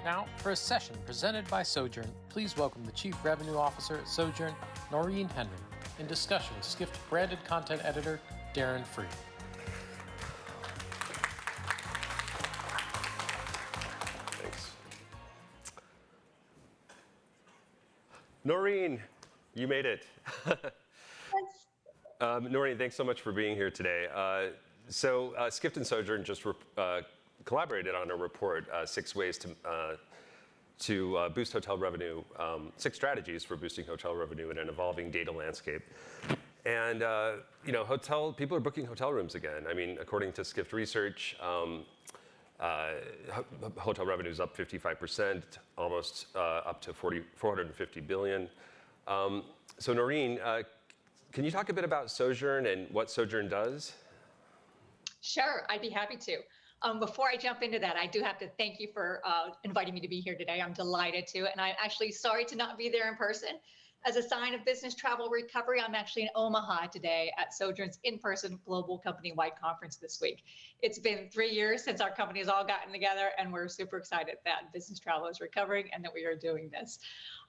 Now, for a session presented by Sojourn, please welcome the Chief Revenue Officer at Sojourn, Noreen in discussion with Skift branded content editor, Darren Frei. Thanks. Noreen, you made it. Noreen, thanks so much for being here today. Skift and Sojourn just collaborated on a report, 6 ways to boost hotel revenue, 6 strategies for boosting hotel revenue in an evolving data landscape. And people are booking hotel rooms again. I mean, according to Skift research, hotel revenue is up 55%, almost up to 450 billion. So Noreen, can you talk a bit about Sojourn and what Sojourn does? Sure, I'd be happy to. Before I jump into that, I do have to thank you for inviting me to be here today. I'm delighted to, and I'm actually sorry to not be there in person. As a sign of business travel recovery, I'm actually in Omaha today at Sojourn's in-person global company-wide conference this week. It's been 3 years since our company has all gotten together, and we're super excited that business travel is recovering and that we are doing this.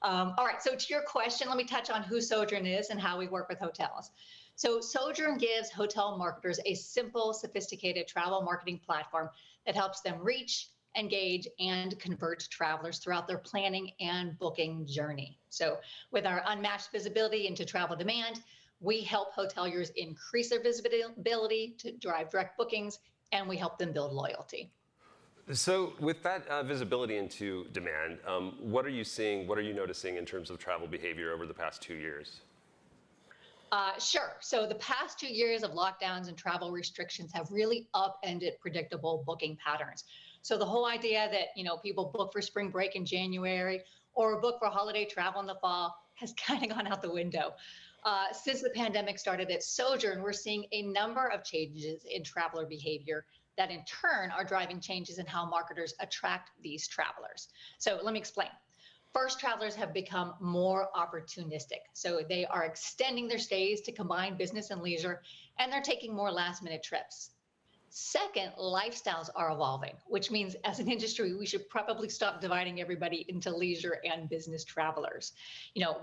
All right, so to your question, let me touch on who Sojourn is and how we work with hotels. So Sojourn gives hotel marketers a simple, sophisticated travel marketing platform that helps them reach, engage, and convert travelers throughout their planning and booking journey. So with our unmatched visibility into travel demand, we help hoteliers increase their visibility to drive direct bookings, and we help them build loyalty. So with that visibility into demand, what are you seeing, what are you noticing in terms of travel behavior over the past 2 years? Sure. So the past 2 years of lockdowns and travel restrictions have really upended predictable booking patterns. So the whole idea that, people book for spring break in January or book for holiday travel in the fall has kind of gone out the window. Since the pandemic started at Sojourn, we're seeing a number of changes in traveler behavior that in turn are driving changes in how marketers attract these travelers. So let me explain. First, travelers have become more opportunistic. So they are extending their stays to combine business and leisure, and they're taking more last-minute trips. Second, lifestyles are evolving, which means as an industry, we should probably stop dividing everybody into leisure and business travelers.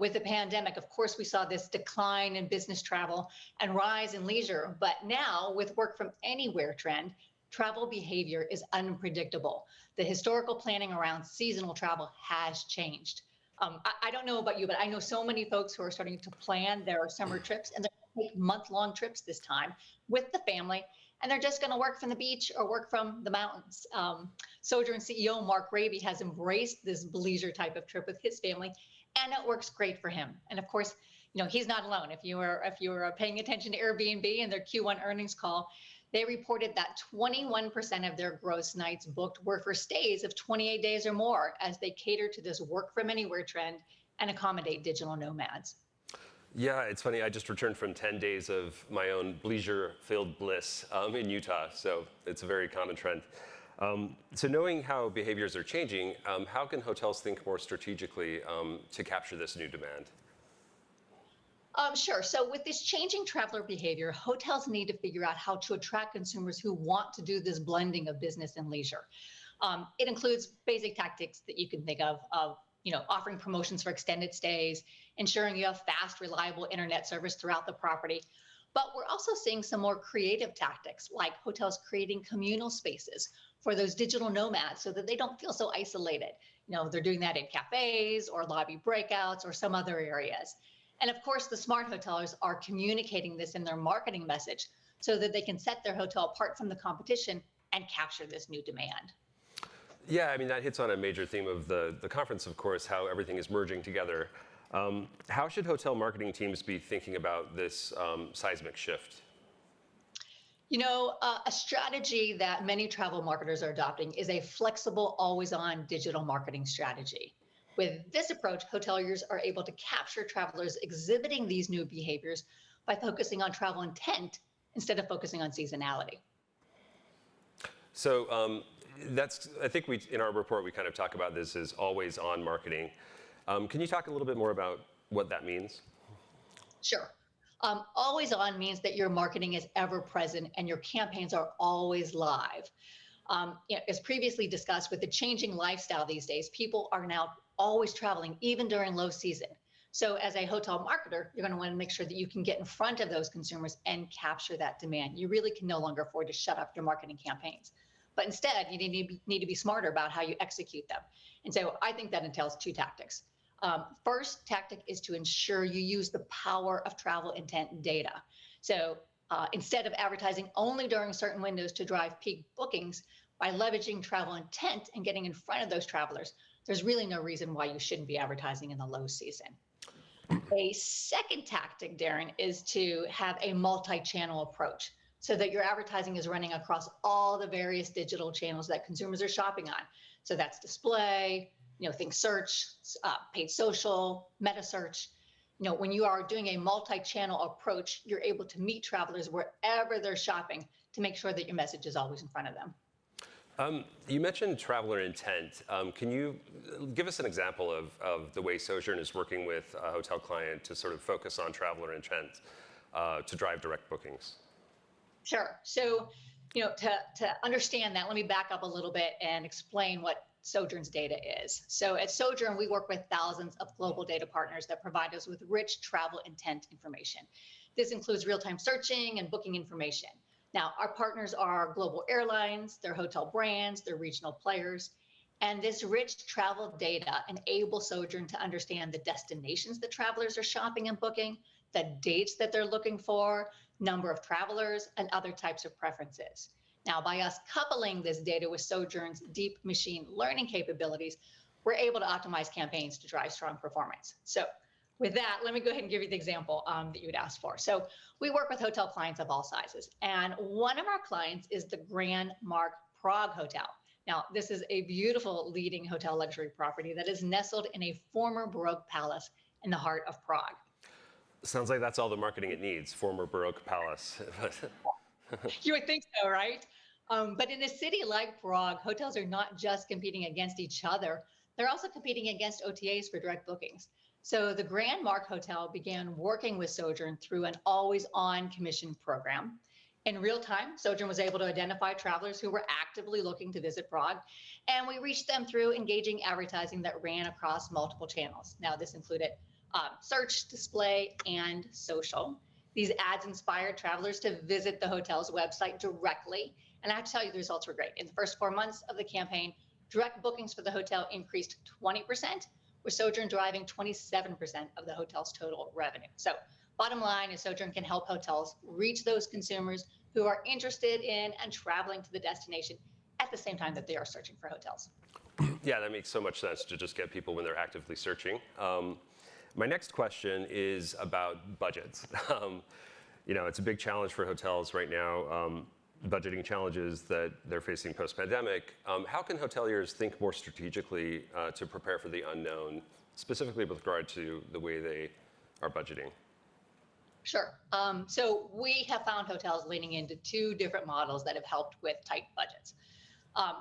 With the pandemic, of course, we saw this decline in business travel and rise in leisure. But now with work from anywhere trend, travel behavior is unpredictable. The historical planning around seasonal travel has changed. I don't know about you, but I know so many folks who are starting to plan their summer trips, and they're going to take month-long trips this time with the family, and they're just going to work from the beach or work from the mountains. Sojourn CEO Mark Raby has embraced this leisure type of trip with his family, and it works great for him. And of course, he's not alone. If you were paying attention to Airbnb and their Q1 earnings call, they reported that 21% of their gross nights booked were for stays of 28 days or more as they cater to this work from anywhere trend and accommodate digital nomads. Yeah, it's funny. I just returned from 10 days of my own leisure-filled bliss in Utah, so it's a very common trend. So knowing how behaviors are changing, how can hotels think more strategically to capture this new demand? Sure. So with this changing traveler behavior, hotels need to figure out how to attract consumers who want to do this blending of business and leisure. It includes basic tactics that you can think of offering promotions for extended stays, ensuring you have fast, reliable internet service throughout the property. But we're also seeing some more creative tactics, like hotels creating communal spaces for those digital nomads so that they don't feel so isolated. They're doing that in cafes or lobby breakouts or some other areas. And of course, the smart hoteliers are communicating this in their marketing message so that they can set their hotel apart from the competition and capture this new demand. Yeah, I mean, that hits on a major theme of the conference, of course, how everything is merging together. How should hotel marketing teams be thinking about this seismic shift? A strategy that many travel marketers are adopting is a flexible, always-on digital marketing strategy. With this approach, hoteliers are able to capture travelers exhibiting these new behaviors by focusing on travel intent instead of focusing on seasonality. So I think in our report, we kind of talk about this as always-on marketing. Can you talk a little bit more about what that means? Sure. Always on means that your marketing is ever present and your campaigns are always live. As previously discussed, with the changing lifestyle these days, people are now always traveling, even during low season. So as a hotel marketer, you're going to want to make sure that you can get in front of those consumers and capture that demand. You really can no longer afford to shut up your marketing campaigns. But instead, you need to be smarter about how you execute them. And so I think that entails two tactics. First tactic is to ensure you use the power of travel intent data. So instead of advertising only during certain windows to drive peak bookings, by leveraging travel intent and getting in front of those travelers, there's really no reason why you shouldn't be advertising in the low season. A second tactic, Darren, is to have a multi-channel approach so that your advertising is running across all the various digital channels that consumers are shopping on. So that's display, think search, paid social, meta search. When you are doing a multi-channel approach, you're able to meet travelers wherever they're shopping to make sure that your message is always in front of them. You mentioned traveler intent. Can you give us an example of the way Sojourn is working with a hotel client to sort of focus on traveler intent to drive direct bookings? Sure. So, to understand that, let me back up a little bit and explain what Sojourn's data is. So at Sojourn, we work with thousands of global data partners that provide us with rich travel intent information. This includes real-time searching and booking information. Now, our partners are global airlines, they're hotel brands, they're regional players, and this rich travel data enables Sojourn to understand the destinations that travelers are shopping and booking, the dates that they're looking for, number of travelers, and other types of preferences. Now, by us coupling this data with Sojourn's deep machine learning capabilities, we're able to optimize campaigns to drive strong performance. So with that, let me go ahead and give you the example that you would ask for. So we work with hotel clients of all sizes, and one of our clients is the Grand Mark Prague Hotel. Now, this is a beautiful leading hotel luxury property that is nestled in a former Baroque palace in the heart of Prague. Sounds like that's all the marketing it needs, former Baroque palace. You would think so, right? But in a city like Prague, hotels are not just competing against each other, they're also competing against OTAs for direct bookings. So the Grand Mark Hotel began working with Sojourn through an always-on commission program. In real time, Sojourn was able to identify travelers who were actively looking to visit Prague, and we reached them through engaging advertising that ran across multiple channels. Now, this included search, display, and social. These ads inspired travelers to visit the hotel's website directly, and I have to tell you, the results were great. In the first 4 months of the campaign, direct bookings for the hotel increased 20%, with Sojourn driving 27% of the hotel's total revenue. So bottom line is Sojourn can help hotels reach those consumers who are interested in and traveling to the destination at the same time that they are searching for hotels. Yeah, that makes so much sense to just get people when they're actively searching. My next question is about budgets. It's a big challenge for hotels right now, budgeting challenges that they're facing post-pandemic. How can hoteliers think more strategically to prepare for the unknown, specifically with regard to the way they are budgeting? Sure. So we have found hotels leaning into two different models that have helped with tight budgets.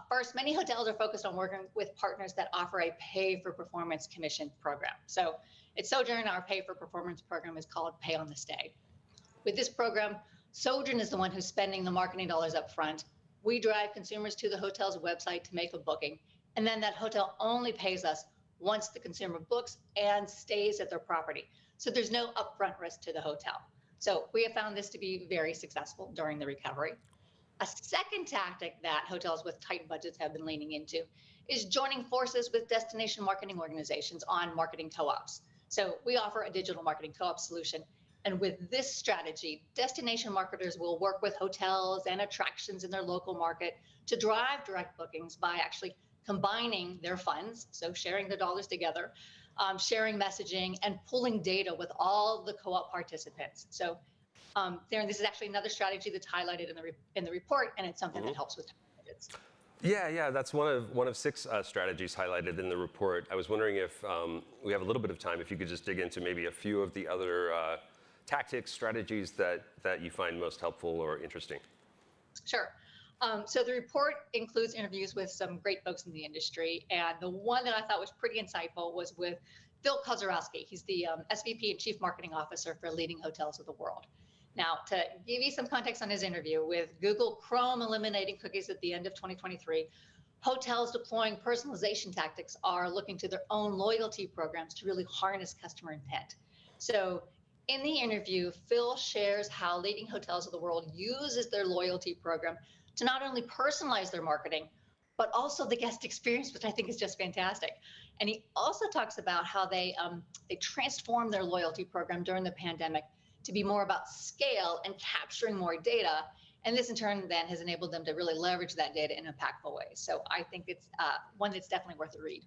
First, many hotels are focused on working with partners that offer a pay-for-performance commission program. So at Sojourn, our pay-for-performance program is called Pay on the Stay. With this program, Sojourn is the one who's spending the marketing dollars up front. We drive consumers to the hotel's website to make a booking, and then that hotel only pays us once the consumer books and stays at their property. So there's no upfront risk to the hotel. So we have found this to be very successful during the recovery. A second tactic that hotels with tight budgets have been leaning into is joining forces with destination marketing organizations on marketing co-ops. So we offer a digital marketing co-op solution. And with this strategy, destination marketers will work with hotels and attractions in their local market to drive direct bookings by actually combining their funds, so sharing the dollars together, sharing messaging, and pulling data with all the co-op participants. So Darren, this is actually another strategy that's highlighted in the report, and it's something that helps with budgets. Yeah, that's one of 6 strategies highlighted in the report. I was wondering if we have a little bit of time, if you could just dig into maybe a few of the other tactics, strategies that you find most helpful or interesting. Sure. So the report includes interviews with some great folks in the industry, and the one that I thought was pretty insightful was with Phil Kozorowski. He's the SVP and Chief Marketing Officer for leading hotels of the world. Now, to give you some context on his interview, with Google Chrome eliminating cookies at the end of 2023, hotels deploying personalization tactics are looking to their own loyalty programs to really harness customer intent. So in the interview, Phil shares how leading hotels of the world uses their loyalty program to not only personalize their marketing, but also the guest experience, which I think is just fantastic. And he also talks about how they transformed their loyalty program during the pandemic to be more about scale and capturing more data. And this in turn then has enabled them to really leverage that data in impactful ways. So I think it's one that's definitely worth a read.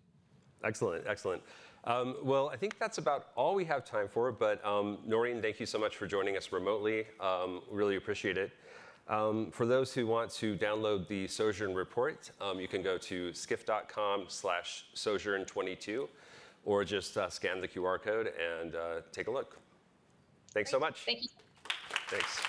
Excellent, excellent. Well, I think that's about all we have time for, but Noreen, thank you so much for joining us remotely. Really appreciate it. For those who want to download the Sojourn report, you can go to skift.com/Sojourn22 or just scan the QR code and take a look. Thanks so much. Thank you. Thanks.